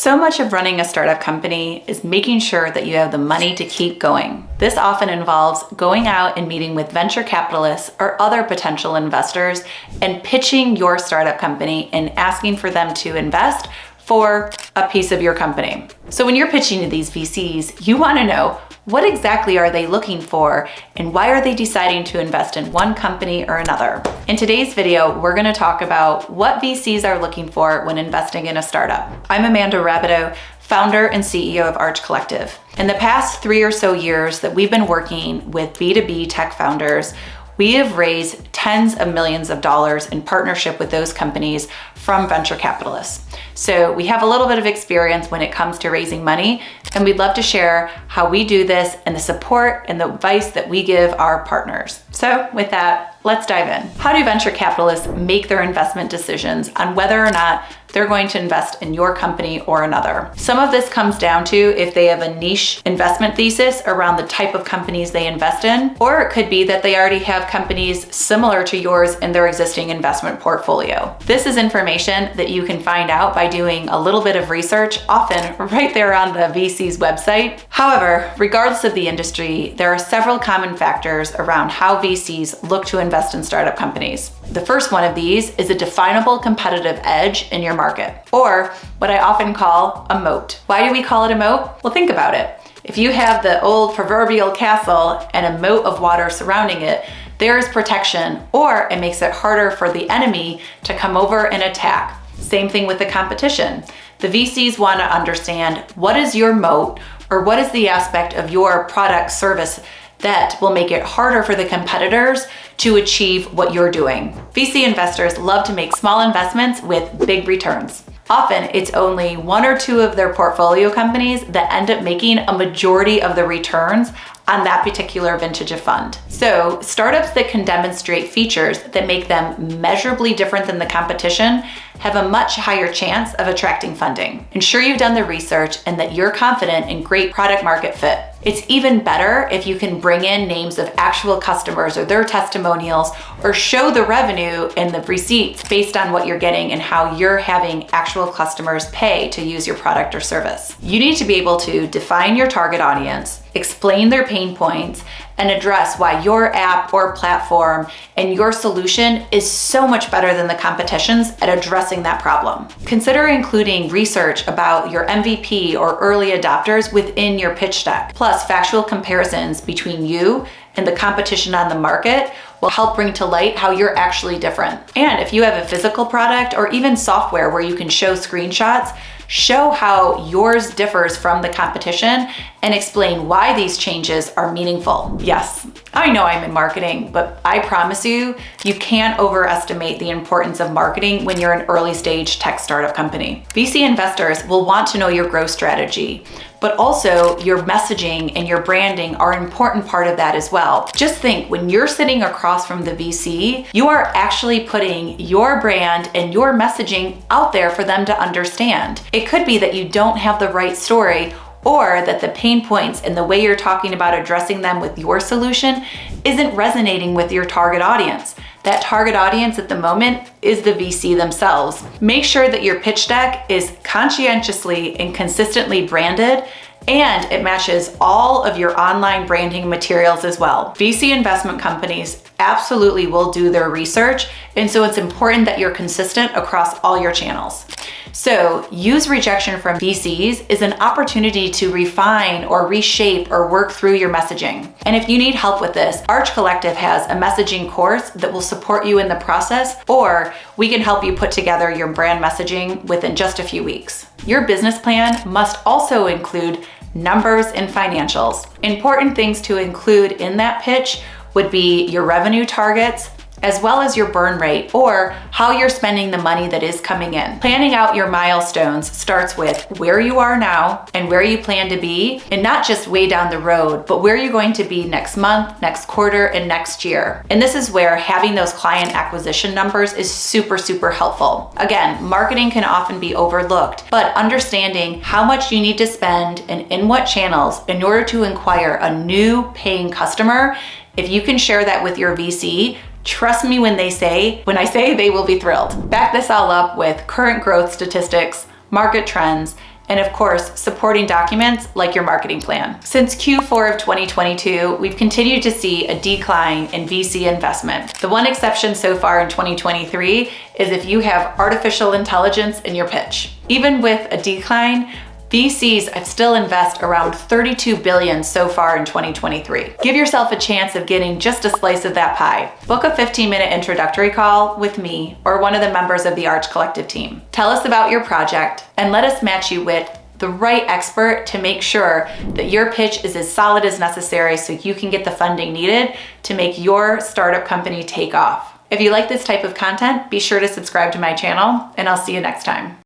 So much of running a startup company is making sure that you have the money to keep going. This often involves going out and meeting with venture capitalists or other potential investors and pitching your startup company and asking for them to invest for a piece of your company. So when you're pitching to these VCs, you want to know, what exactly are they looking for and why are they deciding to invest in one company or another? In today's video, we're going to talk about what VCs are looking for when investing in a startup. I'm Amanda Rabideau, founder and CEO of Arch Collective. In the past 3 or so years that we've been working with B2B tech founders, we have raised tens of millions of dollars in partnership with those companies from venture capitalists. So we have a little bit of experience when it comes to raising money, and we'd love to share how we do this and the support and the advice that we give our partners. So with that, let's dive in. How do venture capitalists make their investment decisions on whether or not they're going to invest in your company or another? Some of this comes down to if they have a niche investment thesis around the type of companies they invest in, or it could be that they already have companies similar to yours in their existing investment portfolio. This is information that you can find out by doing a little bit of research, often right there on the VC's website. However, regardless of the industry, there are several common factors around how VCs look to invest in startup companies. The first one of these is a definable competitive edge in your market, or what I often call a moat. Why do we call it a moat? Well, think about it. If you have the old proverbial castle and a moat of water surrounding it, there is protection, or it makes it harder for the enemy to come over and attack. Same thing with the competition. The VCs want to understand, what is your moat, or what is the aspect of your product service that will make it harder for the competitors to achieve what you're doing. VC investors love to make small investments with big returns. Often it's only one or two of their portfolio companies that end up making a majority of the returns on that particular vintage of fund. So startups that can demonstrate features that make them measurably different than the competition have a much higher chance of attracting funding. Ensure you've done the research and that you're confident in great product market fit. It's even better if you can bring in names of actual customers or their testimonials, or show the revenue and the receipts based on what you're getting and how you're having actual customers pay to use your product or service. You need to be able to define your target audience, explain their pain points, and address why your app or platform and your solution is so much better than the competition's at addressing that problem. Consider including research about your MVP or early adopters within your pitch deck. Plus, factual comparisons between you and the competition on the market will help bring to light how you're actually different. And if you have a physical product or even software where you can show screenshots, show how yours differs from the competition and explain why these changes are meaningful. Yes, I know I'm in marketing, but I promise you, you can't overestimate the importance of marketing when you're an early stage tech startup company. VC investors will want to know your growth strategy, but also your messaging and your branding are an important part of that as well. Just think, when you're sitting across from the VC, you are actually putting your brand and your messaging out there for them to understand. It could be that you don't have the right story, or that the pain points and the way you're talking about addressing them with your solution isn't resonating with your target audience. That target audience at the moment is the VC themselves. Make sure that your pitch deck is conscientiously and consistently branded, and it matches all of your online branding materials as well. VC investment companies absolutely will do their research, and so it's important that you're consistent across all your channels. So use rejection from VCs as an opportunity to refine or reshape or work through your messaging. And if you need help with this, Arch Collective has a messaging course that will support you in the process, or we can help you put together your brand messaging within just a few weeks. Your business plan must also include numbers and financials. Important things to include in that pitch would be your revenue targets, as well as your burn rate, or how you're spending the money that is coming in. Planning out your milestones starts with where you are now and where you plan to be, and not just way down the road, but where you're going to be next month, next quarter, and next year. And this is where having those client acquisition numbers is super, super helpful. Again, marketing can often be overlooked, but understanding how much you need to spend and in what channels in order to acquire a new paying customer, if you can share that with your VC, trust me when I say they will be thrilled. Back this all up with current growth statistics, market trends, and of course, supporting documents like your marketing plan. Since Q4 of 2022, we've continued to see a decline in VC investment. The one exception so far in 2023 is if you have artificial intelligence in your pitch. Even with a decline, VCs have still invest around $32 billion so far in 2023. Give yourself a chance of getting just a slice of that pie. Book a 15-minute introductory call with me or one of the members of the Arch Collective team. Tell us about your project and let us match you with the right expert to make sure that your pitch is as solid as necessary so you can get the funding needed to make your startup company take off. If you like this type of content, be sure to subscribe to my channel, and I'll see you next time.